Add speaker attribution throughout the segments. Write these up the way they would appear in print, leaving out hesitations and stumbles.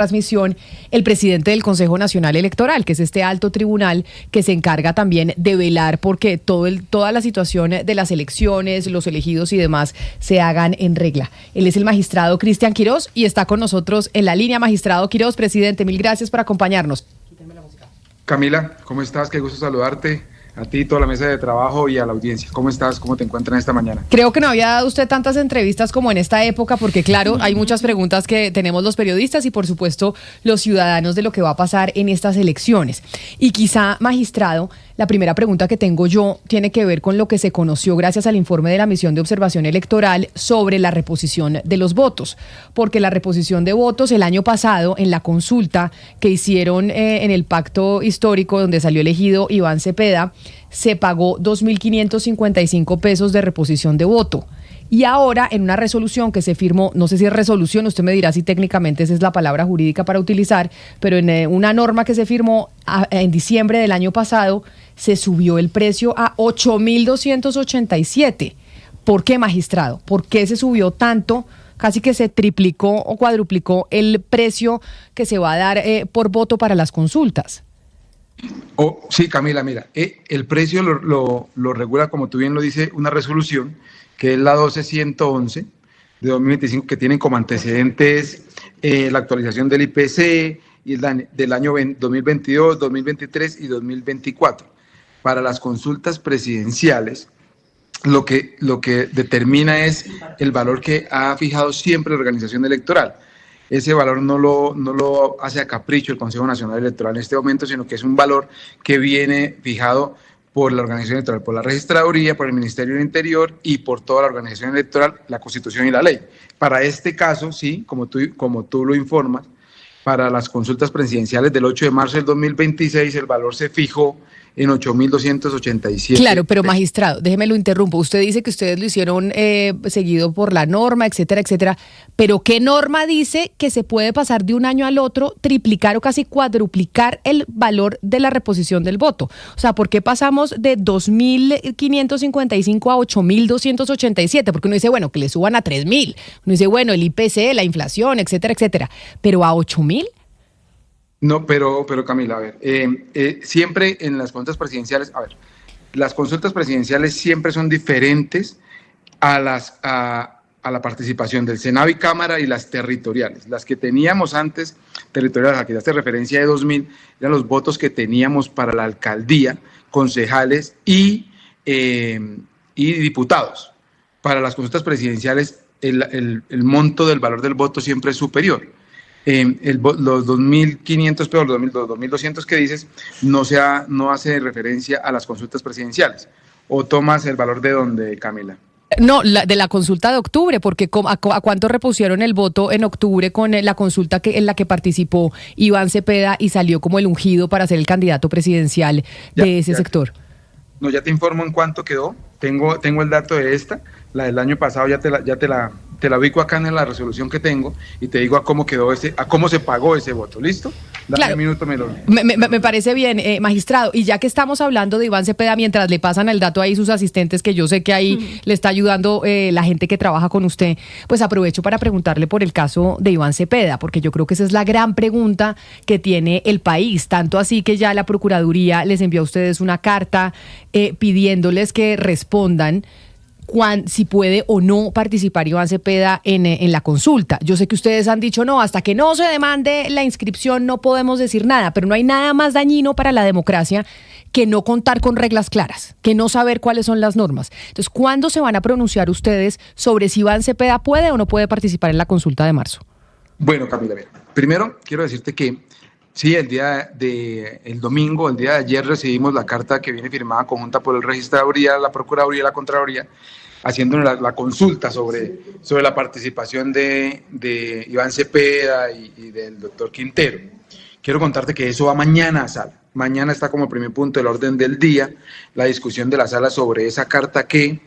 Speaker 1: transmisión el presidente del Consejo Nacional Electoral, que es este alto tribunal que se encarga también de velar porque toda la situación de las elecciones, los elegidos y demás se hagan en regla. Él es el magistrado Cristian Quirós y está con nosotros en la línea. Magistrado Quirós, presidente, mil gracias por acompañarnos.
Speaker 2: Camila, ¿cómo estás? Qué gusto saludarte. A ti, toda la mesa de trabajo y a la audiencia. ¿Cómo estás? ¿Cómo te encuentras esta mañana?
Speaker 1: Creo que no había dado usted tantas entrevistas como en esta época, porque claro, hay muchas preguntas que tenemos los periodistas y por supuesto los ciudadanos de lo que va a pasar en estas elecciones. Y quizá, magistrado, la primera pregunta que tengo yo tiene que ver con lo que se conoció gracias al informe de la Misión de Observación Electoral sobre la reposición de los votos. Porque la reposición de votos el año pasado en la consulta que hicieron en el pacto histórico donde salió elegido Iván Cepeda, se pagó 2.555 pesos de reposición de voto. Y ahora, en una resolución que se firmó, no sé si es resolución, usted me dirá si técnicamente esa es la palabra jurídica para utilizar, pero en una norma que se firmó en diciembre del año pasado, se subió el precio a 8.287. ¿Por qué, magistrado? ¿Por qué se subió tanto? Casi que se triplicó o cuadruplicó el precio que se va a dar por voto para las consultas.
Speaker 2: Sí, Camila, mira, el precio lo regula, como tú bien lo dices, una resolución que es la 12111 de 2025, que tienen como antecedentes la actualización del IPC y del año 2022, 2023 y 2024. Para las consultas presidenciales, lo que determina es el valor que ha fijado siempre la organización electoral. Ese valor no lo hace a capricho el Consejo Nacional Electoral en este momento, sino que es un valor que viene fijado por la organización electoral, por la registraduría, por el Ministerio del Interior y por toda la organización electoral, la Constitución y la ley. Para este caso, sí, como tú lo informas, para las consultas presidenciales del 8 de marzo del 2026, el valor se fijó en 8.287.
Speaker 1: Claro, pero magistrado, déjeme lo interrumpo. Usted dice que ustedes lo hicieron seguido por la norma, etcétera, etcétera. Pero ¿qué norma dice que se puede pasar de un año al otro, triplicar o casi cuadruplicar el valor de la reposición del voto? O sea, ¿por qué pasamos de 2.555 a 8.287? Porque uno dice, bueno, que le suban a 3.000. Uno dice, bueno, el IPC, la inflación, etcétera, etcétera. Pero a 8.000.
Speaker 2: No, pero Camila, a ver, siempre en las consultas presidenciales, las consultas presidenciales siempre son diferentes a la participación del Senado y Cámara y las territoriales. Las que teníamos antes, territoriales, a que ya hace referencia de 2.000, eran los votos que teníamos para la alcaldía, concejales y diputados. Para las consultas presidenciales, el monto del valor del voto siempre es superior. Los 2.500 pesos, los 2.200 que dices, no hace referencia a las consultas presidenciales. ¿O tomas el valor de dónde, Camila?
Speaker 1: No, de la consulta de octubre, porque ¿a cuánto repusieron el voto en octubre con la consulta en la que participó Iván Cepeda y salió como el ungido para ser el candidato presidencial de ese sector?
Speaker 2: No, ya te informo en cuánto quedó. Tengo el dato de la del año pasado, ya te la ubico acá en la resolución que tengo y te digo a cómo se pagó ese voto. ¿Listo? Dame
Speaker 1: claro.
Speaker 2: Un minuto,
Speaker 1: me parece bien, magistrado. Y ya que estamos hablando de Iván Cepeda, mientras le pasan el dato ahí sus asistentes, que yo sé que ahí le está ayudando la gente que trabaja con usted, pues aprovecho para preguntarle por el caso de Iván Cepeda, porque yo creo que esa es la gran pregunta que tiene el país. Tanto así que ya la Procuraduría les envió a ustedes una carta pidiéndoles que respondan si puede o no participar Iván Cepeda en la consulta. Yo sé que ustedes han dicho no, hasta que no se demande la inscripción no podemos decir nada, pero no hay nada más dañino para la democracia que no contar con reglas claras, que no saber cuáles son las normas. Entonces, ¿cuándo se van a pronunciar ustedes sobre si Iván Cepeda puede o no puede participar en la consulta de marzo?
Speaker 2: Bueno, Camila, primero quiero decirte que sí, el domingo, el día de ayer, recibimos la carta que viene firmada conjunta por el Registraduría, la Procuraduría y la Contraloría, haciendo la consulta sobre la participación de Iván Cepeda y del doctor Quintero. Quiero contarte que eso va mañana a sala. Mañana está como primer punto del orden del día la discusión de la sala sobre esa carta que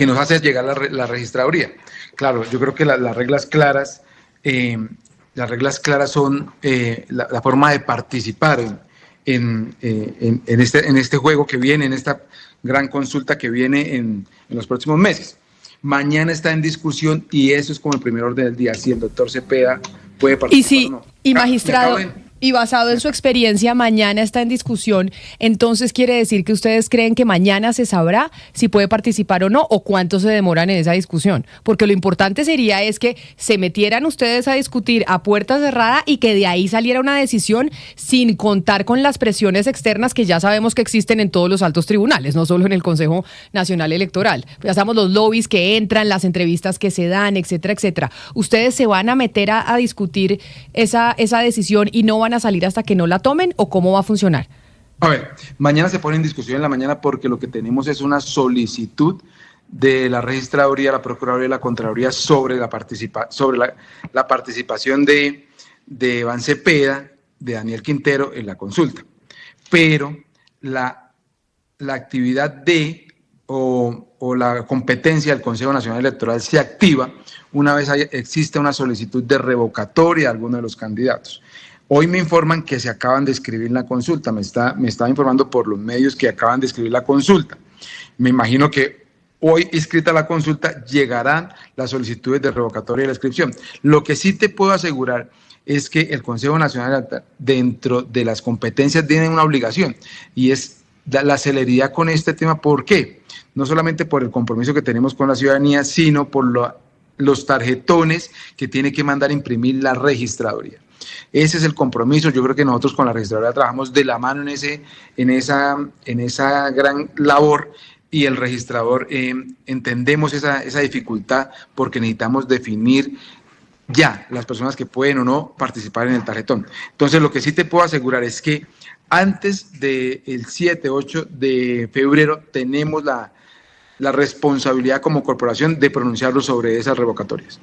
Speaker 2: nos hace llegar la Registraduría. Claro, yo creo que las reglas claras... Las reglas claras son la forma de participar en este juego que viene, en esta gran consulta que viene en los próximos meses. Mañana está en discusión y eso es como el primer orden del día, si el doctor Cepeda puede participar o no.
Speaker 1: Y magistrado, y basado en su experiencia, mañana está en discusión, entonces quiere decir que ustedes creen que mañana se sabrá si puede participar o no, o cuánto se demoran en esa discusión, porque lo importante sería es que se metieran ustedes a discutir a puerta cerrada y que de ahí saliera una decisión sin contar con las presiones externas que ya sabemos que existen en todos los altos tribunales, no solo en el Consejo Nacional Electoral. Ya sabemos los lobbies que entran, las entrevistas que se dan, etcétera, etcétera. ¿Ustedes se van a meter a discutir esa decisión y no van a salir hasta que no la tomen, o cómo va a funcionar?
Speaker 2: A ver, mañana se pone en discusión en la mañana porque lo que tenemos es una solicitud de la Registraduría, la Procuraduría y la Contraloría sobre la participación de Iván Cepeda, de Daniel Quintero en la consulta. Pero la actividad o la competencia del Consejo Nacional Electoral se activa una vez existe una solicitud de revocatoria de alguno de los candidatos. Hoy me informan que se acaban de escribir la consulta, me está informando por los medios que acaban de escribir la consulta. Me imagino que hoy inscrita la consulta llegarán las solicitudes de revocatoria de la inscripción. Lo que sí te puedo asegurar es que el Consejo Nacional Electoral, dentro de las competencias, tiene una obligación, y es la celeridad con este tema. ¿Por qué? No solamente por el compromiso que tenemos con la ciudadanía, sino por los tarjetones que tiene que mandar imprimir la Registraduría. Ese es el compromiso. Yo creo que nosotros con la Registraduría trabajamos de la mano en esa gran labor, y el registrador entendemos esa dificultad porque necesitamos definir ya las personas que pueden o no participar en el tarjetón. Entonces, lo que sí te puedo asegurar es que antes del 7-8 de febrero tenemos la responsabilidad como corporación de pronunciarlo sobre esas revocatorias.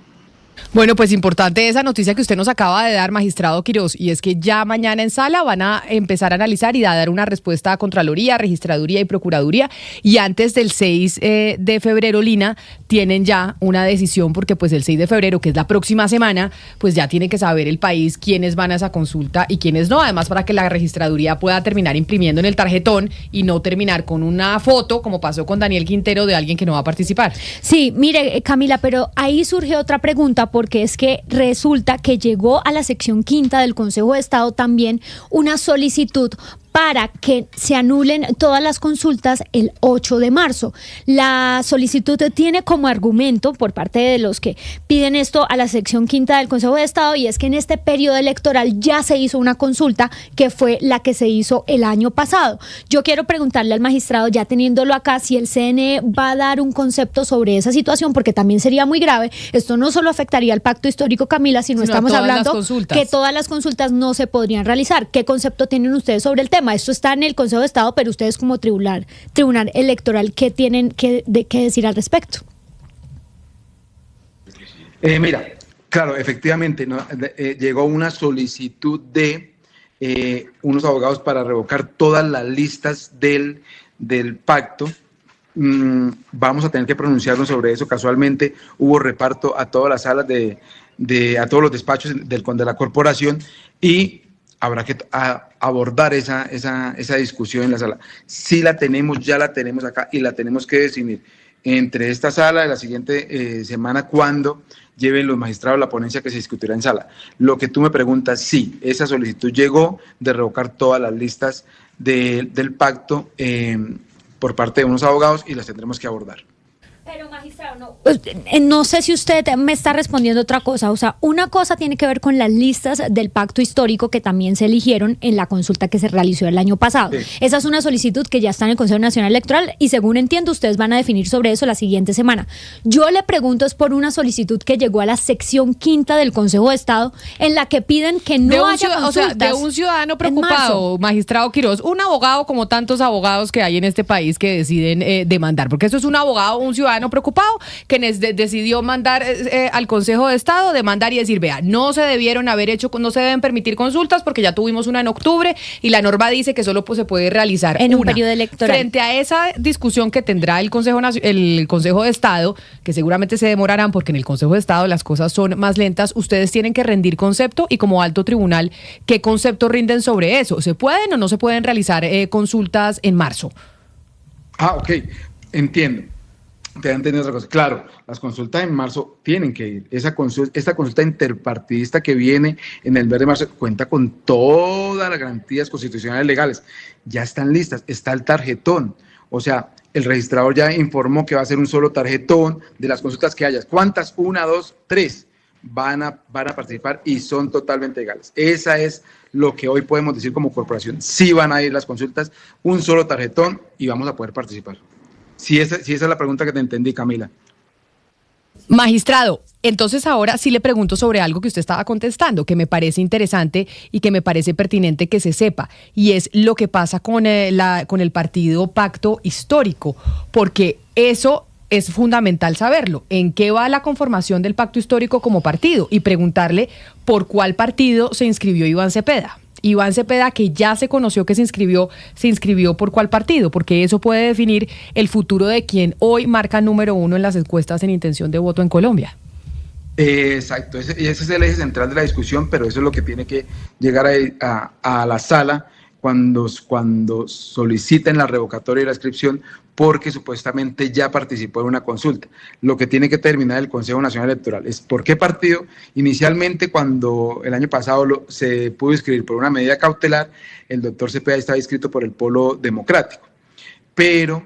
Speaker 1: Bueno, pues importante esa noticia que usted nos acaba de dar, magistrado Quirós, y es que ya mañana en sala van a empezar a analizar y a dar una respuesta a Contraloría, Registraduría y Procuraduría, y antes del 6 de febrero, Lina, tienen ya una decisión, porque pues el 6 de febrero, que es la próxima semana, pues ya tiene que saber el país quiénes van a esa consulta y quiénes no, además para que la Registraduría pueda terminar imprimiendo en el tarjetón y no terminar con una foto, como pasó con Daniel Quintero, de alguien que no va a participar.
Speaker 3: Sí, mire, Camila, pero ahí surge otra pregunta, porque es que resulta que llegó a la sección quinta del Consejo de Estado también una solicitud para que se anulen todas las consultas el 8 de marzo. La solicitud tiene como argumento por parte de los que piden esto a la sección quinta del Consejo de Estado, y es que en este periodo electoral ya se hizo una consulta que fue la que se hizo el año pasado. Yo quiero preguntarle al magistrado, ya teniéndolo acá, si el CNE va a dar un concepto sobre esa situación, porque también sería muy grave. Esto no solo afectaría al pacto histórico, Camila, sino estamos hablando que todas las consultas no se podrían realizar. ¿Qué concepto tienen ustedes sobre el tema? Esto está en el Consejo de Estado, pero ustedes como tribunal electoral, ¿qué tienen que decir al respecto?
Speaker 2: Mira, claro, efectivamente, ¿no? Llegó una solicitud de unos abogados para revocar todas las listas del pacto. Vamos a tener que pronunciarnos sobre eso. Casualmente hubo reparto a todas las salas a todos los despachos de la corporación, y habrá que abordar esa discusión en la sala. Sí la tenemos, ya la tenemos acá, y la tenemos que definir entre esta sala y la siguiente semana, cuando lleven los magistrados la ponencia que se discutirá en sala. Lo que tú me preguntas, sí, esa solicitud llegó de revocar todas las listas del pacto por parte de unos abogados, y las tendremos que abordar.
Speaker 3: Pero, magistrado, no sé si usted me está respondiendo otra cosa. O sea, una cosa tiene que ver con las listas del pacto histórico que también se eligieron en la consulta que se realizó el año pasado. Sí. Esa es una solicitud que ya está en el Consejo Nacional Electoral, y según entiendo, ustedes van a definir sobre eso la siguiente semana. Yo le pregunto es por una solicitud que llegó a la sección quinta del Consejo de Estado, en la que piden que no haya consultas. O sea,
Speaker 1: de un ciudadano preocupado, magistrado Quirós, un abogado como tantos abogados que hay en este país que deciden demandar, porque eso es un abogado, un ciudadano preocupado que decidió mandar al Consejo de Estado, demandar y decir, vea, no se debieron haber hecho, no se deben permitir consultas porque ya tuvimos una en octubre y la norma dice que solo se puede realizar
Speaker 3: en un periodo electoral.
Speaker 1: Frente a esa discusión que tendrá el Consejo de Estado, que seguramente se demorarán porque en el Consejo de Estado las cosas son más lentas, ustedes tienen que rendir concepto, y como alto tribunal, ¿qué concepto rinden sobre eso? ¿Se pueden o no se pueden realizar consultas en marzo?
Speaker 2: Ok, entiendo. te han tenido otra cosa. Claro, las consultas en marzo tienen que ir. Esta consulta interpartidista que viene en el mes de marzo cuenta con todas las garantías constitucionales legales. Ya están listas, está el tarjetón. O sea, el registrador ya informó que va a ser un solo tarjetón de las consultas que haya. ¿Cuántas? 1, 2, 3 van a participar y son totalmente legales. Esa es lo que hoy podemos decir como corporación. Sí van a ir las consultas, un solo tarjetón y vamos a poder participar. Si esa es la pregunta que te entendí, Camila.
Speaker 1: Magistrado, entonces ahora sí le pregunto sobre algo que usted estaba contestando, que me parece interesante y que me parece pertinente que se sepa, y es lo que pasa con el partido Pacto Histórico, porque eso es fundamental saberlo. ¿En qué va la conformación del Pacto Histórico como partido? Y preguntarle por cuál partido se inscribió Iván Cepeda. Iván Cepeda, que ya se conoció que se inscribió por cuál partido, porque eso puede definir el futuro de quien hoy marca número 1 en las encuestas en intención de voto en Colombia.
Speaker 2: Exacto, ese es el eje central de la discusión, pero eso es lo que tiene que llegar a la sala cuando soliciten la revocatoria y la inscripción, porque supuestamente ya participó en una consulta. Lo que tiene que terminar el Consejo Nacional Electoral es por qué partido. Inicialmente, cuando el año pasado se pudo inscribir por una medida cautelar, el doctor Cepeda estaba inscrito por el Polo Democrático, pero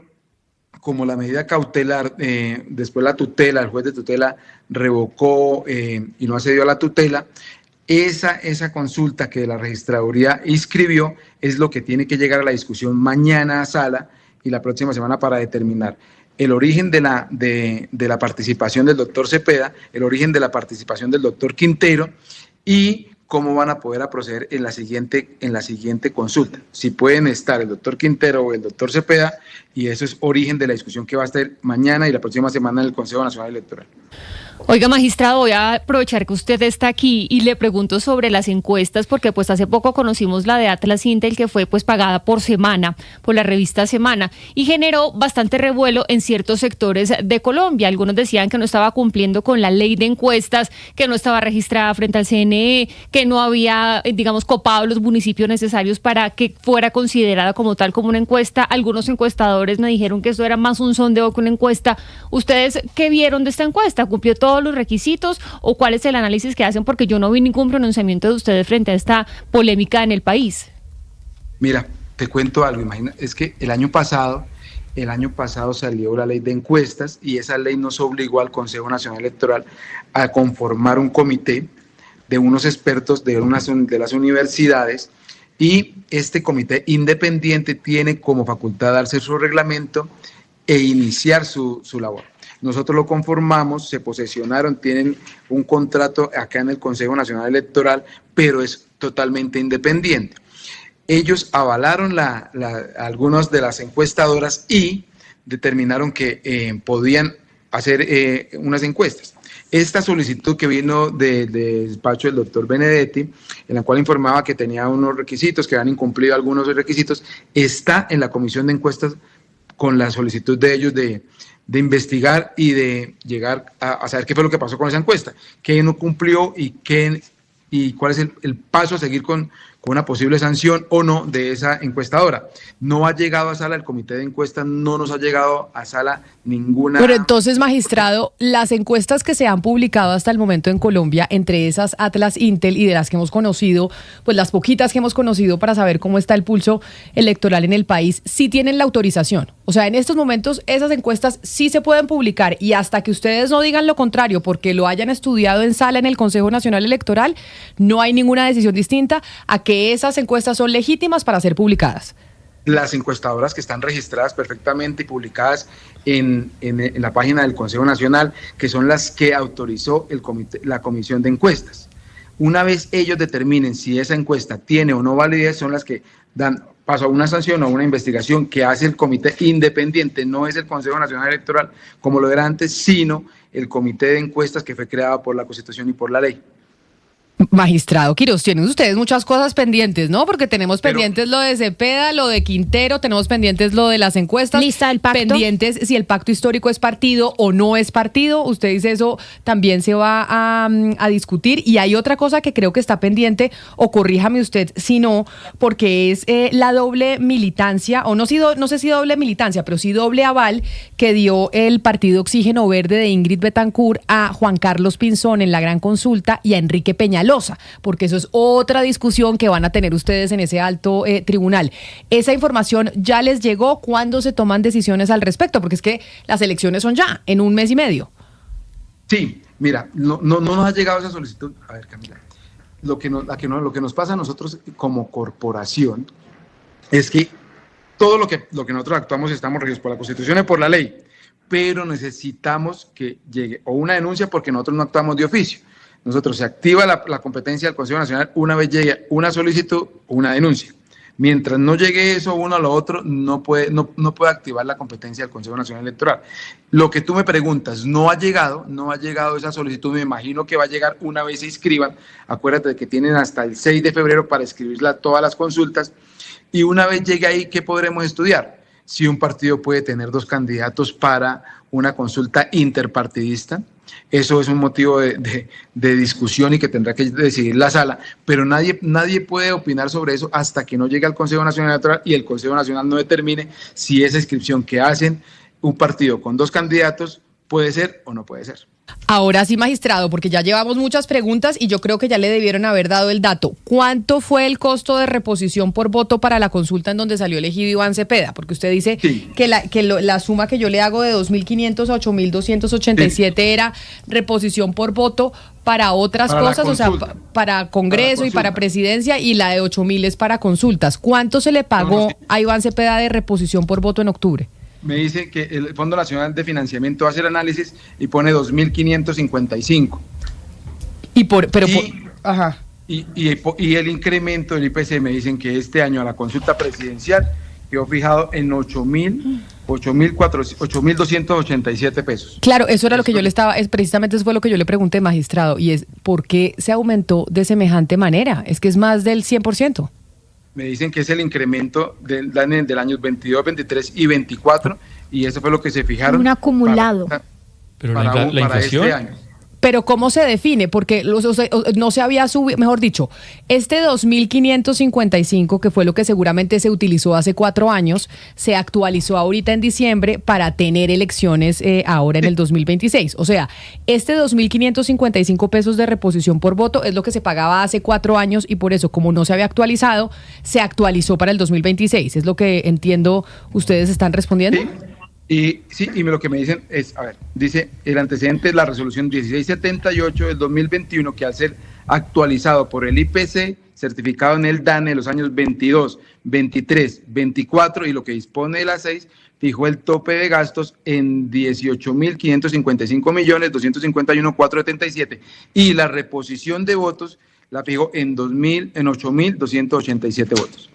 Speaker 2: como la medida cautelar, después la tutela, el juez de tutela revocó y no accedió a la tutela, esa consulta que la registraduría inscribió es lo que tiene que llegar a la discusión mañana a sala y la próxima semana para determinar el origen de la participación del doctor Cepeda, el origen de la participación del doctor Quintero y cómo van a poder proceder en la siguiente consulta. Si pueden estar el doctor Quintero o el doctor Cepeda, y eso es origen de la discusión que va a estar mañana y la próxima semana en el Consejo Nacional Electoral.
Speaker 4: Oiga, magistrado, voy a aprovechar que usted está aquí y le pregunto sobre las encuestas, porque pues hace poco conocimos la de Atlas Intel, que fue pues pagada por Semana, por la revista Semana, y generó bastante revuelo en ciertos sectores de Colombia. Algunos decían que no estaba cumpliendo con la ley de encuestas, que no estaba registrada frente al CNE, que no había, digamos, copado los municipios necesarios para que fuera considerada como tal como una encuesta. Algunos encuestadores me dijeron que eso era más un sondeo que una encuesta. ¿Ustedes qué vieron de esta encuesta? ¿Cumplió todos los requisitos o cuál es el análisis que hacen? Porque yo no vi ningún pronunciamiento de ustedes frente a esta polémica en el país.
Speaker 2: Mira, te cuento algo, imagina, es que el año pasado salió la ley de encuestas y esa ley nos obligó al Consejo Nacional Electoral a conformar un comité de unos expertos de las universidades, y este comité independiente tiene como facultad darse su reglamento e iniciar su labor. Nosotros lo conformamos, se posesionaron, tienen un contrato acá en el Consejo Nacional Electoral, pero es totalmente independiente. Ellos avalaron algunas de las encuestadoras y determinaron que podían hacer unas encuestas. Esta solicitud que vino del despacho del doctor Benedetti, en la cual informaba que tenía unos requisitos, que habían incumplido algunos de los requisitos, está en la comisión de encuestas con la solicitud de ellos de investigar y de llegar a saber qué fue lo que pasó con esa encuesta, qué no cumplió y cuál es el paso a seguir con una posible sanción o no de esa encuestadora. No ha llegado a sala el comité de encuestas, no nos ha llegado a sala ninguna.
Speaker 1: Pero entonces, magistrado, las encuestas que se han publicado hasta el momento en Colombia, entre esas Atlas Intel y de las que hemos conocido, pues las poquitas que hemos conocido para saber cómo está el pulso electoral en el país, sí tienen la autorización. O sea, en estos momentos esas encuestas sí se pueden publicar y hasta que ustedes no digan lo contrario, porque lo hayan estudiado en sala en el Consejo Nacional Electoral, no hay ninguna decisión distinta a que esas encuestas son legítimas para ser publicadas.
Speaker 2: Las encuestadoras que están registradas perfectamente y publicadas en la página del Consejo Nacional, que son las que autorizó la comisión de encuestas. Una vez ellos determinen si esa encuesta tiene o no validez, son las que dan paso a una sanción o una investigación que hace el comité independiente. No es el Consejo Nacional Electoral como lo era antes, sino el comité de encuestas que fue creado por la Constitución y por la ley.
Speaker 1: Magistrado Quiroz, tienen ustedes muchas cosas pendientes, ¿no? Porque tenemos
Speaker 2: Pero-
Speaker 1: pendientes lo de Cepeda, lo de Quintero, tenemos pendientes lo de las encuestas.
Speaker 3: Lista del pacto.
Speaker 1: Pendientes si el pacto histórico es partido o no es partido. Usted dice eso también se va a discutir. Y hay otra cosa que creo que está pendiente, o corríjame usted si no, porque es la doble militancia, o no sé si doble militancia, pero sí doble aval que dio el Partido Oxígeno Verde de Ingrid Betancourt a Juan Carlos Pinzón en la gran consulta y a Enrique Peñalosa, porque eso es otra discusión que van a tener ustedes en ese alto tribunal. ¿Esa información ya les llegó? ¿Cuándo se toman decisiones al respecto? Porque es que las elecciones son ya, en un mes y medio.
Speaker 2: Sí, mira, no nos ha llegado esa solicitud. A ver, Camila, lo que nos pasa a nosotros como corporación es que todo lo que nosotros actuamos estamos regidos por la Constitución y por la ley, pero necesitamos que llegue o una denuncia porque nosotros no actuamos de oficio. Nosotros se activa la competencia del Consejo Nacional una vez llegue una solicitud o una denuncia. Mientras no llegue eso uno a lo otro, no puede activar la competencia del Consejo Nacional Electoral. Lo que tú me preguntas, no ha llegado esa solicitud, me imagino que va a llegar una vez se inscriban. Acuérdate de que tienen hasta el 6 de febrero para escribirla todas las consultas, y una vez llegue ahí, ¿qué podremos estudiar? Si un partido puede tener 2 candidatos para una consulta interpartidista. Eso es un motivo de discusión y que tendrá que decidir la sala, pero nadie puede opinar sobre eso hasta que no llegue al Consejo Nacional Electoral y el Consejo Nacional no determine si esa inscripción que hacen un partido con 2 candidatos puede ser o no puede ser.
Speaker 1: Ahora sí, magistrado, porque ya llevamos muchas preguntas y yo creo que ya le debieron haber dado el dato. ¿Cuánto fue el costo de reposición por voto para la consulta en donde salió elegido Iván Cepeda? Porque usted dice
Speaker 2: Sí.
Speaker 1: que la suma que yo le hago de 2.500 a 8.287 era reposición por voto para otras
Speaker 2: Para la
Speaker 1: cosas, o sea,
Speaker 2: consulta.
Speaker 1: para Congreso
Speaker 2: Para
Speaker 1: y para
Speaker 2: consulta.
Speaker 1: presidencia, y la de 8.000 es para consultas. ¿Cuánto se le pagó
Speaker 2: sí.
Speaker 1: a Iván Cepeda de reposición por voto en octubre?
Speaker 2: Me dice que el Fondo Nacional de Financiamiento va a hacer análisis y pone 2.555.
Speaker 1: Ajá.
Speaker 2: Y el incremento del IPC me dicen que este año a la consulta presidencial quedó fijado en 8.287 pesos.
Speaker 1: Claro, eso era lo que yo le estaba, precisamente eso fue lo que yo le pregunté, magistrado, y es, ¿por qué se aumentó de semejante manera? Es que es más del 100%.
Speaker 2: Me dicen que es el incremento del año 22, 23 y 24, y eso fue lo que se fijaron.
Speaker 3: Un acumulado.
Speaker 5: Pero
Speaker 2: para
Speaker 5: la inflación.
Speaker 2: este año.
Speaker 1: Pero ¿cómo se define? Porque no se había subido, mejor dicho, este 2.555, que fue lo que seguramente se utilizó hace 4 años, se actualizó ahorita en diciembre para tener elecciones ahora en el 2026. O sea, este 2.555 pesos de reposición por voto es lo que se pagaba hace 4 años y por eso, como no se había actualizado, se actualizó para el 2026. Es lo que entiendo ustedes están respondiendo.
Speaker 2: Sí. Y lo que me dicen es, a ver, dice, el antecedente es la resolución 1678 del 2021, que al ser actualizado por el IPC, certificado en el DANE de los años 22, 23, 24 y lo que dispone de las 6, fijó el tope de gastos en 18.555.251.477 y la reposición de votos la fijó en 8.287 votos.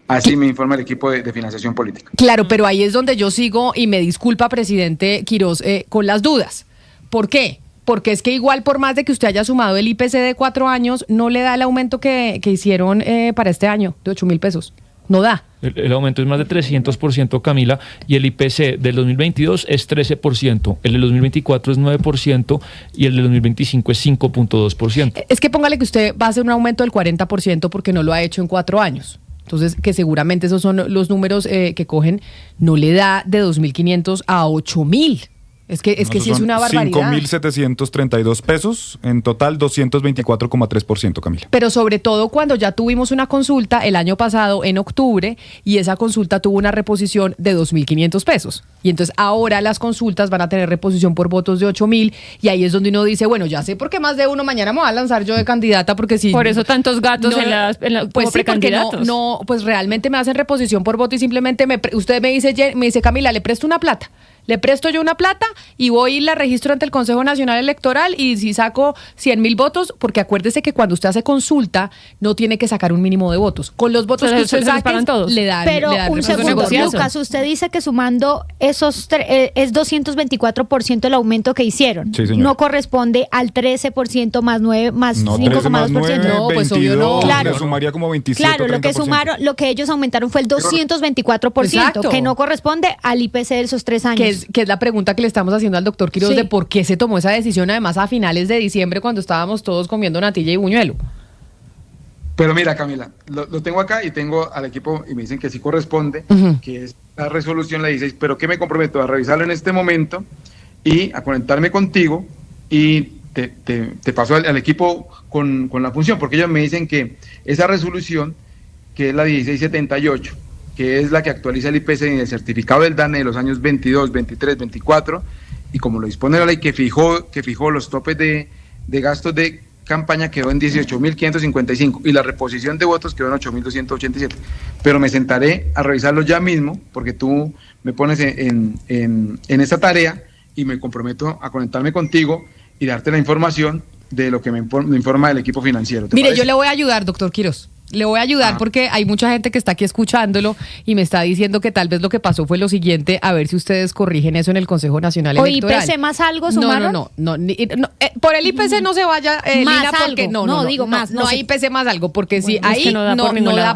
Speaker 2: Así me informa el equipo de financiación política.
Speaker 1: Claro, pero ahí es donde yo sigo, y me disculpa, presidente Quiroz, con las dudas. ¿Por qué? Porque es que igual, por más de que usted haya sumado el IPC de 4 años, no le da el aumento que hicieron para este año, de 8.000 pesos. No da.
Speaker 5: El aumento es más de 300%, Camila, y el IPC del 2022 es 13%, el del 2024 es 9% y el del 2025 es 5.2%.
Speaker 1: Es que póngale que usted va a hacer un aumento del 40% porque no lo ha hecho en 4 años. Entonces, que seguramente esos son los números que cogen, no le da de 2.500 a 8.000. Es que sí es una barbaridad.
Speaker 6: 5.732 pesos, en total 224,3%, Camila.
Speaker 1: Pero sobre todo cuando ya tuvimos una consulta el año pasado en octubre y esa consulta tuvo una reposición de 2.500 pesos. Y entonces ahora las consultas van a tener reposición por votos de 8.000 y ahí es donde uno dice, bueno, ya sé por qué más de uno, mañana me voy a lanzar yo de candidata porque si...
Speaker 4: Por eso tantos gatos
Speaker 1: No,
Speaker 4: en
Speaker 1: pues
Speaker 4: como
Speaker 1: sí, porque
Speaker 4: precandidatos.
Speaker 1: pues realmente me hacen reposición por voto y simplemente usted me dice, Camila, le presto una plata. Le presto yo una plata y voy y la registro ante el Consejo Nacional Electoral y si saco 100.000 votos, porque acuérdese que cuando usted hace consulta no tiene que sacar un mínimo de votos. Con los votos que usted saque, le dan.
Speaker 3: Pero un segundo,
Speaker 1: negociazo.
Speaker 3: Lucas, usted dice que sumando esos es 224% el aumento que hicieron.
Speaker 6: Sí, señor.
Speaker 3: No corresponde al 13% más 9 más
Speaker 6: No, 13 más 9,
Speaker 3: 5,2%.
Speaker 1: No, pues obvio no.
Speaker 3: Claro.
Speaker 6: Le sumaría como 27,
Speaker 3: Claro, lo que
Speaker 6: 30%.
Speaker 3: sumaron, lo que ellos aumentaron fue el 224%,
Speaker 1: Exacto.
Speaker 3: que no corresponde al IPC de esos 3 años.
Speaker 1: Que es la pregunta que le estamos haciendo al doctor Quiroz
Speaker 3: Sí.
Speaker 1: de por qué se tomó esa decisión, además a finales de diciembre cuando estábamos todos comiendo natilla y buñuelo.
Speaker 2: Pero mira, Camila, lo tengo acá y tengo al equipo y me dicen que sí corresponde, que es la resolución la 16, pero que me comprometo a revisarlo en este momento y a conectarme contigo y te paso al equipo con la función, porque ellos me dicen que esa resolución, que es la 1678, que es la que actualiza el IPC y el certificado del DANE de los años 22, 23, 24, y como lo dispone la ley que fijó los topes de gastos de campaña, quedó en 18.555 y la reposición de votos quedó en 8.287. Pero me sentaré a revisarlo ya mismo, porque tú me pones en esta tarea y me comprometo a conectarme contigo y darte la información de lo que me informa el equipo financiero. ¿Te
Speaker 1: Mire,
Speaker 2: parece?
Speaker 1: yo le voy a ayudar, doctor Quiroz. Le voy a ayudar porque hay mucha gente que está aquí escuchándolo y me está diciendo que tal vez lo que pasó fue lo siguiente, a ver si ustedes corrigen eso en el Consejo Nacional
Speaker 3: ¿O
Speaker 1: Electoral.
Speaker 3: IPC más algo sumaron?
Speaker 1: No, por el IPC no se vaya,
Speaker 3: Más
Speaker 1: Lina, porque
Speaker 3: algo. No, digo más,
Speaker 1: No
Speaker 3: no
Speaker 1: hay
Speaker 3: sé.
Speaker 1: IPC más algo, porque si
Speaker 4: Bueno, es
Speaker 1: ahí
Speaker 4: que no da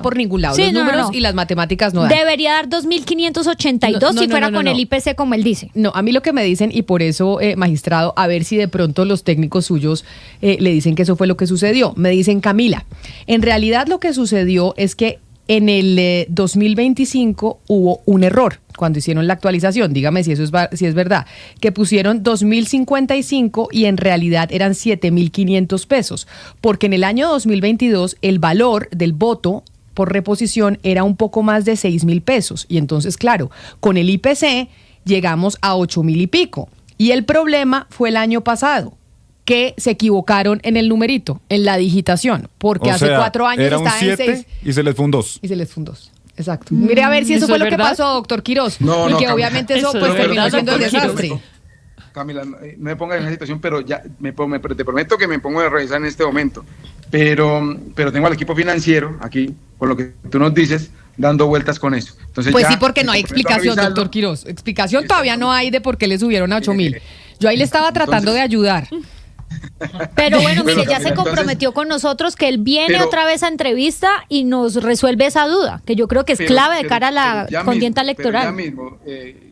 Speaker 4: por ningún lado.
Speaker 1: Los
Speaker 3: Sí,
Speaker 1: números
Speaker 3: no.
Speaker 1: y las matemáticas no dan.
Speaker 3: Debería dar 2.582 si fuera con el IPC como él dice.
Speaker 1: No, a mí lo que me dicen, y por eso, magistrado, a ver si de pronto los técnicos suyos le dicen que eso fue lo que sucedió. Me dicen, Camila, en realidad lo que sucedió es que en el 2025 hubo un error cuando hicieron la actualización. Dígame si eso si es verdad. Que pusieron 2.055 y en realidad eran 7.500 pesos. Porque en el año 2022 el valor del voto por reposición era un poco más de 6.000 pesos. Y entonces, claro, con el IPC llegamos a 8.000 y pico. Y el problema fue el año pasado, que se equivocaron en el numerito, en la digitación, porque
Speaker 6: O
Speaker 1: hace
Speaker 6: sea,
Speaker 1: 4 años
Speaker 6: era un
Speaker 1: estaba en
Speaker 6: 7
Speaker 1: 6
Speaker 6: y se les fue un 2.
Speaker 1: y se les fue un 2. Exacto. Mire a ver si eso
Speaker 4: ¿Eso
Speaker 1: fue
Speaker 4: es
Speaker 1: lo que
Speaker 4: verdad?
Speaker 1: pasó, doctor Quiroz.
Speaker 2: No,
Speaker 1: y que
Speaker 2: Camila.
Speaker 1: obviamente eso
Speaker 4: Eso
Speaker 1: pues
Speaker 4: es
Speaker 1: terminó
Speaker 4: verdad,
Speaker 1: siendo el
Speaker 4: doctor Quiroz.
Speaker 1: desastre.
Speaker 2: Camila, no me pongas en esa situación, pero ya te prometo que me pongo a revisar en este momento. Pero tengo al equipo financiero aquí, con lo que tú nos dices, dando vueltas con eso. Entonces
Speaker 1: Pues
Speaker 2: ya
Speaker 1: sí, porque no
Speaker 2: me
Speaker 1: hay
Speaker 2: comprometo a
Speaker 1: explicación,
Speaker 2: revisarlo.
Speaker 1: doctor Quiroz. Explicación todavía no hay de por qué le subieron a 8.000. Yo ahí le estaba tratando de ayudar.
Speaker 3: Pero bueno, mire,
Speaker 2: Bueno,
Speaker 3: ya se
Speaker 2: Camila,
Speaker 3: comprometió con nosotros que él viene
Speaker 2: pero-
Speaker 3: otra vez a entrevista y nos resuelve esa duda, que yo creo que es clave de cara a la
Speaker 2: pero ya
Speaker 3: contienda
Speaker 2: mismo,
Speaker 3: electoral.
Speaker 2: Pero ya mismo,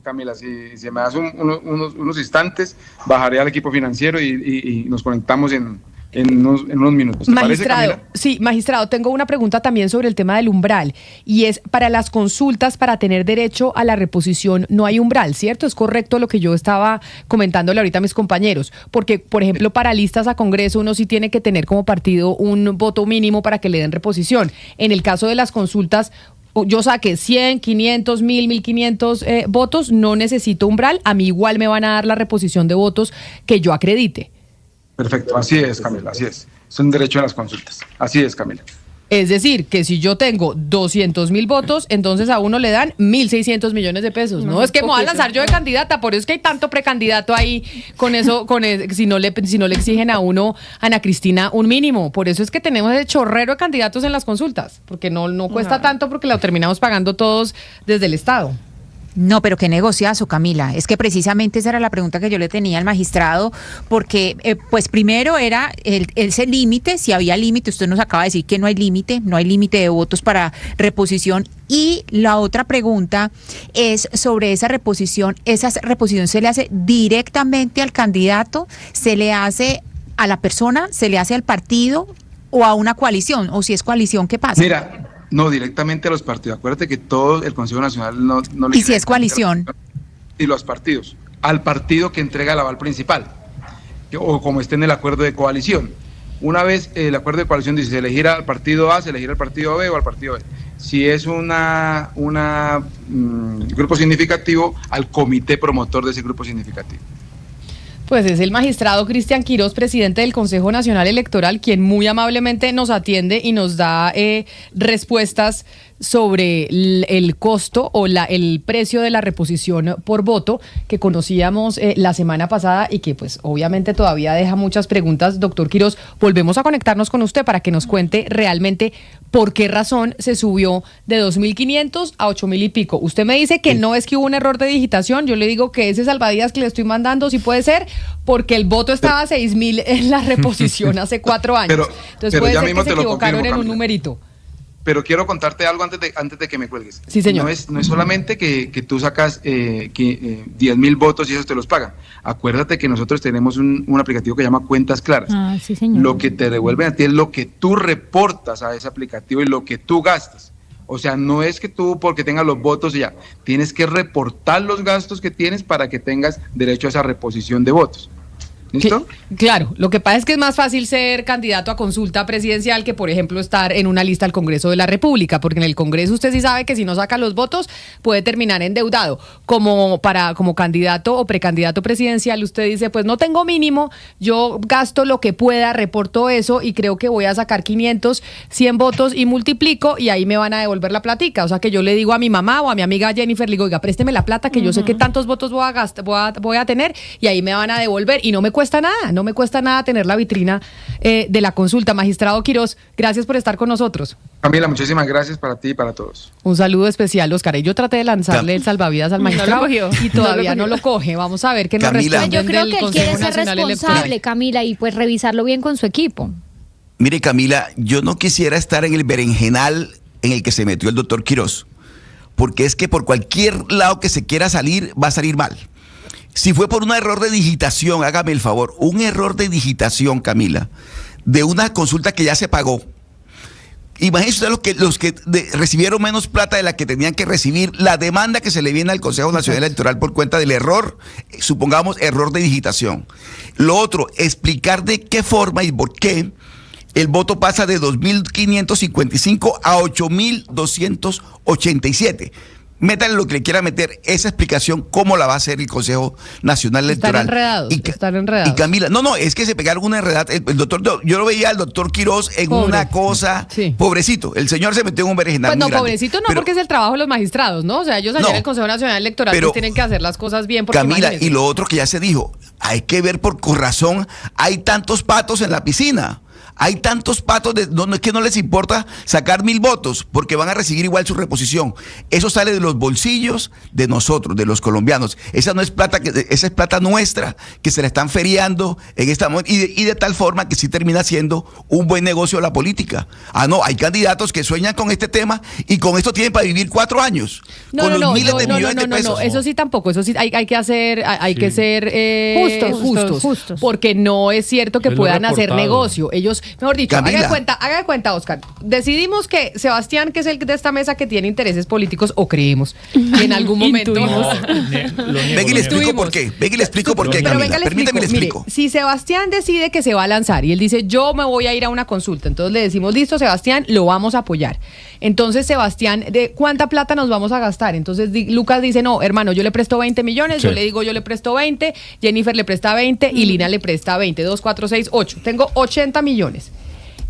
Speaker 2: Camila, si me das unos instantes, bajaré al equipo financiero y nos conectamos en unos minutos. ¿Te parece,
Speaker 1: Magistrado,
Speaker 2: Camila?
Speaker 1: sí, magistrado, tengo una pregunta también sobre el tema del umbral y es para las consultas para tener derecho a la reposición no hay umbral, ¿cierto? Es correcto lo que yo estaba comentándole ahorita a mis compañeros, porque por ejemplo para listas a Congreso uno sí tiene que tener como partido un voto mínimo para que le den reposición. En el caso de las consultas yo saqué 100, 500, 1.000, 1.500 votos, no necesito umbral, a mí igual me van a dar la reposición de votos que yo acredite.
Speaker 2: Perfecto, así es, Camila, así es. Es un derecho a las consultas. Así es, Camila.
Speaker 1: Es decir, que si yo tengo 200.000 votos, entonces a uno le dan 1.600 millones de pesos. No, es que me voy a lanzar yo de candidata, por eso es que hay tanto precandidato ahí con eso, si no le exigen a uno, Ana Cristina, un mínimo. Por eso es que tenemos ese chorrero de candidatos en las consultas, porque no cuesta tanto porque lo terminamos pagando todos desde el Estado.
Speaker 7: No, pero qué negociazo, Camila. Es que precisamente esa era la pregunta que yo le tenía al magistrado, porque pues primero era ese límite, si había límite, usted nos acaba de decir que no hay límite de votos para reposición. Y la otra pregunta es sobre esa reposición se le hace directamente al candidato, se le hace a la persona, se le hace al partido o a una coalición, o si es coalición, ¿qué pasa?
Speaker 2: Mira, no, directamente a los partidos. Acuérdate que todo el Consejo Nacional no le...
Speaker 7: ¿Y si es coalición?
Speaker 2: Y los partidos. Al partido que entrega el aval principal. O como esté en el acuerdo de coalición. Una vez el acuerdo de coalición dice, se elegirá al partido A, se elegirá al partido B o al partido B. Si es un grupo significativo, al comité promotor de ese grupo significativo.
Speaker 1: Pues es el magistrado Cristian Quirós, presidente del Consejo Nacional Electoral, quien muy amablemente nos atiende y nos da respuestas sobre el costo o el precio de la reposición por voto que conocíamos la semana pasada y que pues obviamente todavía deja muchas preguntas. Doctor Quirós, volvemos a conectarnos con usted para que nos cuente realmente por qué razón se subió de 2.500 a 8.000 y pico. Usted me dice que no es que hubo un error de digitación, yo le digo que ese salvavidas que le estoy mandando sí puede ser, porque el voto estaba a 6.000 en la reposición hace 4 años. Entonces puede ser que se equivocaron en un numerito.
Speaker 2: Pero quiero contarte algo antes de que me cuelgues.
Speaker 1: Sí, señor.
Speaker 2: No es solamente que tú sacas 10.000 votos y esos te los pagan. Acuérdate que nosotros tenemos un aplicativo que se llama Cuentas Claras.
Speaker 3: Ah, sí, señor.
Speaker 2: Lo que te devuelven a ti es lo que tú reportas a ese aplicativo y lo que tú gastas. O sea, no es que tú porque tengas los votos y ya. Tienes que reportar los gastos que tienes para que tengas derecho a esa reposición de votos. ¿Listo?
Speaker 1: Claro, lo que pasa es que es más fácil ser candidato a consulta presidencial que, por ejemplo, estar en una lista al Congreso de la República, porque en el Congreso usted sí sabe que si no saca los votos puede terminar endeudado. Como candidato o precandidato presidencial, usted dice, pues no tengo mínimo, yo gasto lo que pueda, reporto eso y creo que voy a sacar 500, 100 votos y multiplico y ahí me van a devolver la platica. O sea que yo le digo a mi mamá o a mi amiga Jennifer, le digo, oiga, présteme la plata que yo sé que tantos votos voy a tener y ahí me van a devolver y no me cuesta nada tener la vitrina de la consulta. Magistrado Quirós, gracias por estar con nosotros.
Speaker 2: Camila, muchísimas gracias para ti y para todos.
Speaker 1: Un saludo especial, Oscar. Yo traté de lanzarle el salvavidas al magistrado y todavía no lo coge. Vamos a ver qué nos responden
Speaker 3: Yo creo
Speaker 1: del
Speaker 3: que él
Speaker 1: Consejo
Speaker 3: quiere ser
Speaker 1: Nacional
Speaker 3: responsable,
Speaker 1: Electoral.
Speaker 3: Camila, y pues revisarlo bien con su equipo.
Speaker 8: Mire, Camila, yo no quisiera estar en el berenjenal en el que se metió el doctor Quirós, porque es que por cualquier lado que se quiera salir, va a salir mal. Si fue por un error de digitación, hágame el favor, un error de digitación, Camila, de una consulta que ya se pagó. Imagínense ustedes los que recibieron menos plata de la que tenían que recibir, la demanda que se le viene al Consejo Nacional Electoral por cuenta del error, supongamos error de digitación. Lo otro, explicar de qué forma y por qué el voto pasa de 2.555 a 8.287. Métale lo que le quiera meter, esa explicación, cómo la va a hacer el Consejo Nacional Electoral.
Speaker 1: Están enredados.
Speaker 8: Y Camila, no, es que se pegaron una enredada. El doctor, yo lo veía al doctor Quirós en una cosa, pobrecito, el señor se metió en un berenjenal
Speaker 1: Pues
Speaker 8: muy grande.
Speaker 1: Pobrecito no, porque es el trabajo de los magistrados, ¿no? O sea, ellos allá en el Consejo Nacional Electoral pues tienen que hacer las cosas bien. Porque
Speaker 8: Camila,
Speaker 1: imagínense.
Speaker 8: y lo otro que ya se dijo, hay que ver con razón, hay tantos patos en la piscina. Hay tantos patos, no es que no les importa sacar 1.000 votos, porque van a recibir igual su reposición. Eso sale de los bolsillos de nosotros, de los colombianos. Esa no es plata, esa es plata nuestra, que se la están feriando en esta momento, y de tal forma que sí termina siendo un buen negocio la política. No, hay candidatos que sueñan con este tema y con esto tienen para vivir 4 años. Con los miles de millones de pesos.
Speaker 1: No, eso sí tampoco, eso sí hay que ser justos, porque no es cierto que puedan hacer negocio. Ellos, mejor dicho, haga de cuenta, Oscar. Decidimos que Sebastián, que es el de esta mesa que tiene intereses políticos, o creemos que en algún momento.
Speaker 8: Venga y le explico por qué. Camila. Permítame le explico.
Speaker 1: Mire, si Sebastián decide que se va a lanzar y él dice, yo me voy a ir a una consulta, entonces le decimos, listo, Sebastián, lo vamos a apoyar. Entonces, Sebastián, ¿de cuánta plata nos vamos a gastar? Entonces, Lucas dice, no, hermano, yo le presto 20 millones, yo le digo, yo le presto 20, Jennifer le presta 20 y Lina le presta 20, 2, 4, 6, 8. Tengo 80 millones.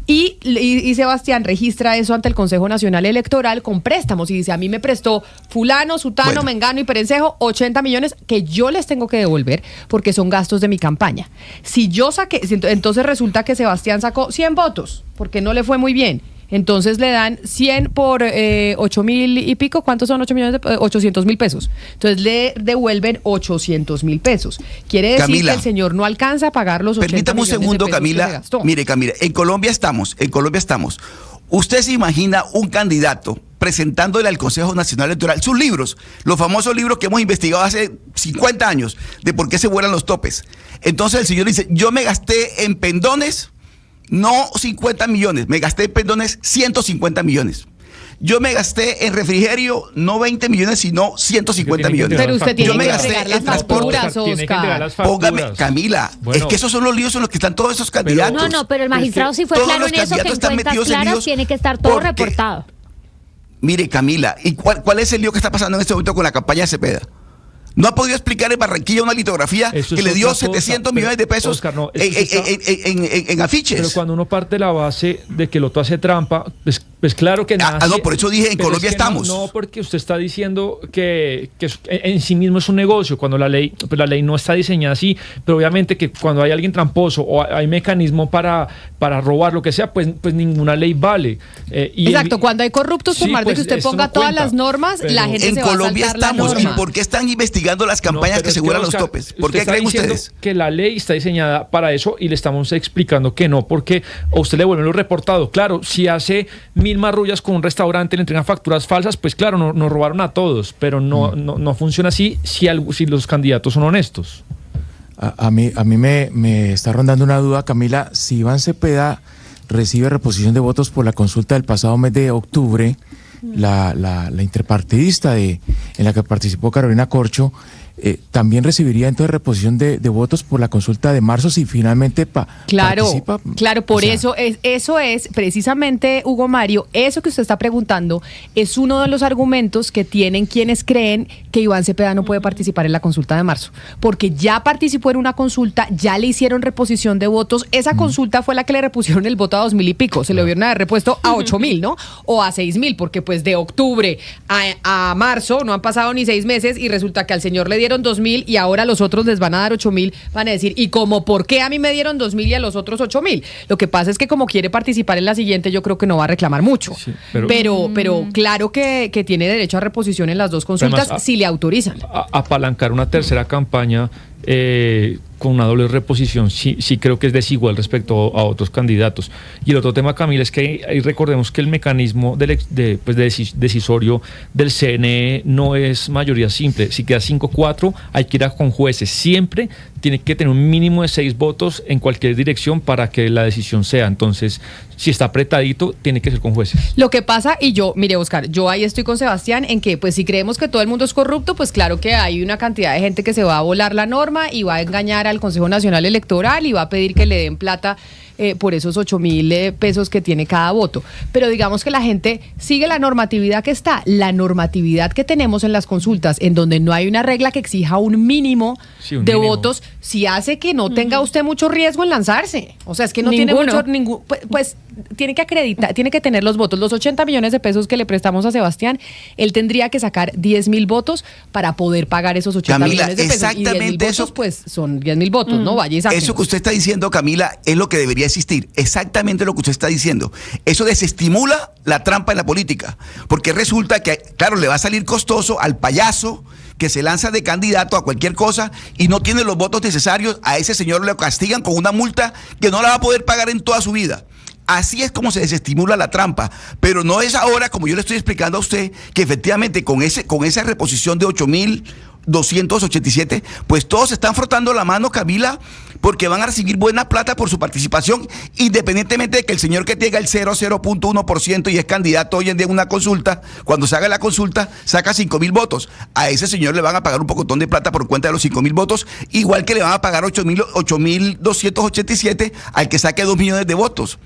Speaker 1: Y Sebastián registra eso ante el Consejo Nacional Electoral con préstamos y dice, a mí me prestó fulano, sutano, mengano y perencejo 80 millones que yo les tengo que devolver porque son gastos de mi campaña. Si yo saqué, entonces resulta que Sebastián sacó 100 votos porque no le fue muy bien. Entonces le dan 100 por 8.000 y pico. ¿Cuántos son 8 millones? 800.000 pesos. Entonces le devuelven 800.000 pesos. Quiere decir, Camila, que el señor no alcanza a pagar los 80
Speaker 8: permítame
Speaker 1: millones
Speaker 8: un segundo,
Speaker 1: de pesos
Speaker 8: Camila.
Speaker 1: que se gastó.
Speaker 8: Mire, Camila, en Colombia estamos. ¿Usted se imagina un candidato presentándole al Consejo Nacional Electoral sus libros, los famosos libros que hemos investigado hace 50 años, de por qué se vuelan los topes? Entonces el señor dice, yo me gasté en pendones no 50 millones, me gasté en pendones 150 millones. Yo me gasté en refrigerio no 20 millones, sino 150 millones.
Speaker 1: Pero usted tiene
Speaker 8: yo me
Speaker 1: que
Speaker 8: gasté
Speaker 1: entregar las
Speaker 8: en transporte.
Speaker 1: facturas, Oscar.
Speaker 8: Póngame, Camila, es que esos son los líos en los que están todos esos candidatos.
Speaker 3: Pero el magistrado sí fue claro en eso, que en cuentas claras tiene que estar todo reportado.
Speaker 8: Mire, Camila, ¿y cuál es el lío que está pasando en este momento con la campaña de Cepeda? No ha podido explicar en Barranquilla una litografía
Speaker 5: Eso
Speaker 8: que
Speaker 5: es
Speaker 8: le dio
Speaker 5: otra cosa,
Speaker 8: 700 millones de pesos,
Speaker 5: Oscar, no,
Speaker 8: en afiches.
Speaker 5: Pero cuando uno parte de la base de que Loto hace trampa, pues claro que nada.
Speaker 8: No, por eso dije, en
Speaker 5: pero
Speaker 8: Colombia
Speaker 5: es que
Speaker 8: estamos.
Speaker 5: No, porque usted está diciendo que en sí mismo es un negocio, cuando la ley no está diseñada así, pero obviamente que cuando hay alguien tramposo o hay mecanismo para robar lo que sea, pues ninguna ley vale.
Speaker 1: Exacto, cuando hay corruptos, por
Speaker 5: sí,
Speaker 1: más de
Speaker 5: pues,
Speaker 1: que usted
Speaker 5: esto
Speaker 1: ponga
Speaker 5: no
Speaker 1: todas
Speaker 5: cuenta,
Speaker 1: las normas,
Speaker 5: pero
Speaker 1: la gente
Speaker 8: En
Speaker 1: se va
Speaker 8: Colombia
Speaker 1: a saltar
Speaker 8: estamos.
Speaker 1: la
Speaker 8: ¿Y
Speaker 1: norma.
Speaker 8: por qué están investigando las campañas
Speaker 5: pero
Speaker 8: que
Speaker 5: es
Speaker 8: aseguran los
Speaker 5: Oscar,
Speaker 8: topes? ¿Por qué
Speaker 5: está
Speaker 8: creen
Speaker 5: diciendo
Speaker 8: ustedes?
Speaker 5: que la ley está diseñada para eso y le estamos explicando que no, porque a usted le vuelven lo reportado. Claro, si hace 1000 marrullas con un restaurante, le entregan facturas falsas, pues claro, nos robaron a todos, pero no funciona así si los candidatos son honestos.
Speaker 9: A mí me está rondando una duda, Camila. Si Iván Cepeda recibe reposición de votos por la consulta del pasado mes de octubre, la interpartidista en la que participó Carolina Corcho, también recibiría entonces reposición de votos por la consulta de marzo si finalmente participa.
Speaker 1: Claro, por eso es precisamente, Hugo Mario, eso que usted está preguntando es uno de los argumentos que tienen quienes creen que Iván Cepeda no puede participar en la consulta de marzo, porque ya participó en una consulta, ya le hicieron reposición de votos, esa consulta fue la que le repusieron el voto a 2.000 y pico, se le hubieran haber repuesto a 8.000, ¿no? O a 6.000, porque pues de octubre a marzo no han pasado ni 6 meses y resulta que al señor le dieron 2.000 y ahora los otros les van a dar 8.000, van a decir, ¿y cómo por qué a mí me dieron 2.000 y a los otros 8.000? Lo que pasa es que como quiere participar en la siguiente, yo creo que no va a reclamar mucho. Sí, pero claro que tiene derecho a reposición en las dos consultas, además, si le autorizan.
Speaker 5: Apalancar una tercera campaña con una doble reposición, sí creo que es desigual respecto a otros candidatos. Y el otro tema, Camila, es que ahí recordemos que el mecanismo decisorio del CNE no es mayoría simple. Si queda 5-4, hay que ir a con jueces. Siempre tiene que tener un mínimo de 6 votos en cualquier dirección para que la decisión sea. Entonces, si está apretadito, tiene que ser con jueces.
Speaker 1: Lo que pasa, y yo, mire, Oscar, yo ahí estoy con Sebastián en que, pues, si creemos que todo el mundo es corrupto, pues claro que hay una cantidad de gente que se va a volar la norma y va a engañar al Consejo Nacional Electoral y va a pedir que le den plata por esos 8.000 pesos que tiene cada voto. Pero digamos que la gente sigue la normatividad que está, la normatividad que tenemos en las consultas, en donde no hay una regla que exija un mínimo de votos, si hace que no tenga usted mucho riesgo en lanzarse. O sea, es que no tiene mucho, pues tiene que acreditar, tiene que tener los votos, los 80 millones de pesos que le prestamos a Sebastián, él tendría que sacar 10.000 votos para poder pagar esos 80
Speaker 8: Camila,
Speaker 1: millones de pesos.
Speaker 8: exactamente
Speaker 1: y 10.000 votos, pues son 10.000 votos, ¿no? Vaya y sáquenlos.
Speaker 8: Eso que usted está diciendo, Camila, es lo que debería existir. Exactamente lo que usted está diciendo. Eso desestimula la trampa en la política. Porque resulta que, claro, le va a salir costoso al payaso que se lanza de candidato a cualquier cosa y no tiene los votos necesarios. A ese señor le castigan con una multa que no la va a poder pagar en toda su vida. Así es como se desestimula la trampa, pero no es ahora, como yo le estoy explicando a usted, que efectivamente con esa reposición de 8.287, pues todos están frotando la mano, Camila, porque van a recibir buena plata por su participación, independientemente de que el señor que tenga el 0.1% y es candidato hoy en día en una consulta, cuando se haga la consulta, saca 5.000 votos. A ese señor le van a pagar un pocotón de plata por cuenta de los 5.000 votos, igual que le van a pagar 8.287 al que saque 2 millones de votos.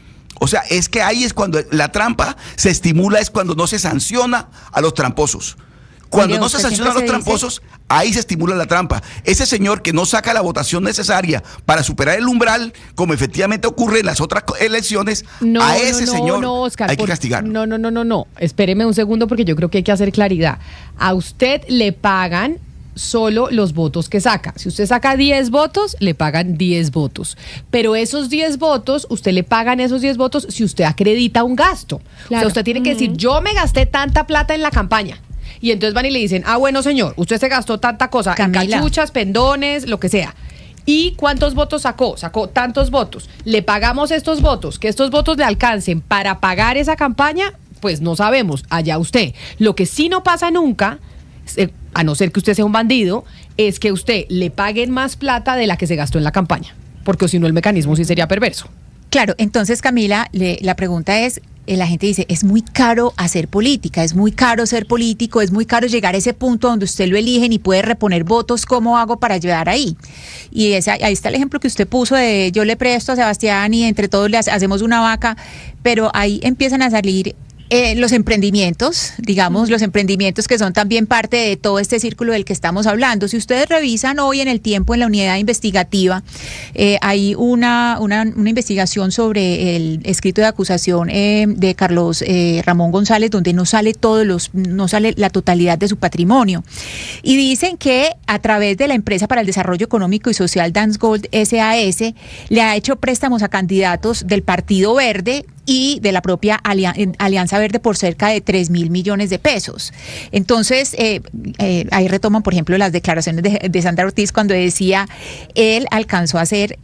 Speaker 8: O sea, es que ahí es cuando la trampa se estimula, es cuando no se sanciona a los tramposos. Cuando no se sanciona a los tramposos, ahí se estimula la trampa. Ese señor que no saca la votación necesaria para superar el umbral, como efectivamente ocurre en las otras elecciones, a ese señor
Speaker 1: Oscar,
Speaker 8: hay que castigarlo.
Speaker 1: No. Espéreme un segundo porque yo creo que hay que hacer claridad. A usted le pagan solo los votos que saca. Si usted saca 10 votos, le pagan 10 votos. Pero esos 10 votos, usted le pagan esos 10 votos si usted acredita un gasto. Claro. O sea, usted tiene que decir, yo me gasté tanta plata en la campaña. Y entonces van y le dicen, bueno, señor, usted se gastó tanta cosa, Camila, en cachuchas, pendones, lo que sea. ¿Y cuántos votos sacó? Sacó tantos votos. Le pagamos estos votos, que estos votos le alcancen para pagar esa campaña, pues no sabemos, allá usted. Lo que sí no pasa nunca, a no ser que usted sea un bandido, es que usted le paguen más plata de la que se gastó en la campaña, porque si no el mecanismo sí sería perverso.
Speaker 7: Claro, entonces Camila, la pregunta es, la gente dice, es muy caro hacer política, es muy caro ser político, es muy caro llegar a ese punto donde usted lo eligen y puede reponer votos, ¿cómo hago para llegar ahí? Y ahí está el ejemplo que usted puso de yo le presto a Sebastián y entre todos le hacemos una vaca, pero ahí empiezan a salir Los emprendimientos, digamos, los emprendimientos que son también parte de todo este círculo del que estamos hablando. Si ustedes revisan hoy en El Tiempo, en la unidad investigativa, hay una investigación sobre el escrito de acusación de Carlos Ramón González, donde no sale la totalidad de su patrimonio. Y dicen que a través de la Empresa para el Desarrollo Económico y Social Dance Gold SAS le ha hecho préstamos a candidatos del Partido Verde y de la propia Alianza Verde por cerca de 3.000 millones de pesos. Entonces, ahí retoman, por ejemplo, las declaraciones de Sandra Ortiz cuando decía, él alcanzó a ser,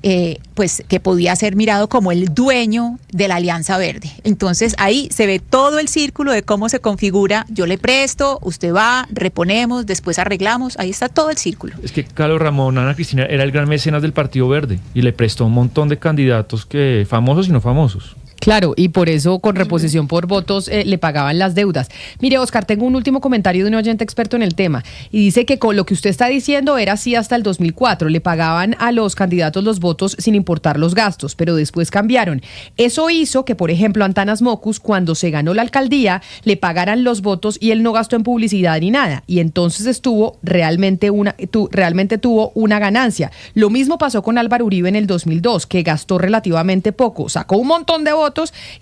Speaker 7: pues, que podía ser mirado como el dueño de la Alianza Verde. Entonces, ahí se ve todo el círculo de cómo se configura, yo le presto, usted va, reponemos, después arreglamos, ahí está todo el círculo.
Speaker 5: Es que Carlos Ramón, Ana Cristina, era el gran mecenas del Partido Verde y le prestó un montón de candidatos famosos y no famosos.
Speaker 1: Claro, y por eso con reposición por votos le pagaban las deudas. Mire, Oscar, tengo un último comentario de un oyente experto en el tema y dice que con lo que usted está diciendo era así hasta el 2004, le pagaban a los candidatos los votos sin importar los gastos, pero después cambiaron. Eso hizo que, por ejemplo, Antanas Mockus, cuando se ganó la alcaldía, le pagaran los votos y él no gastó en publicidad ni nada, y entonces realmente tuvo una ganancia. Lo mismo pasó con Álvaro Uribe en el 2002, que gastó relativamente poco, sacó un montón de votos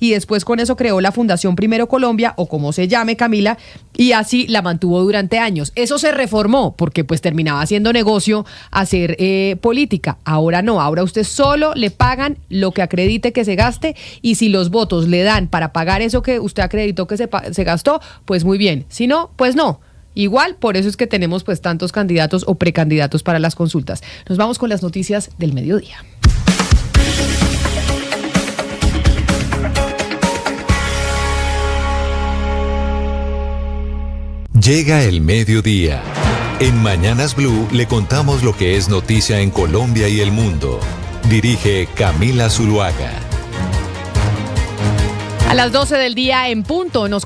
Speaker 1: y después con eso creó la Fundación Primero Colombia, o como se llame, Camila, y así la mantuvo durante años. Eso se reformó porque pues terminaba haciendo negocio hacer política. Ahora no, ahora usted solo le pagan lo que acredite que se gaste, y si los votos le dan para pagar eso que usted acreditó que se gastó, pues muy bien. Si no, pues no. Igual, por eso es que tenemos pues tantos candidatos o precandidatos para las consultas. Nos vamos con las noticias del mediodía.
Speaker 10: Llega el mediodía. En Mañanas Blue le contamos lo que es noticia en Colombia y el mundo. Dirige Camila Zuluaga.
Speaker 1: A las 12 del día en punto nos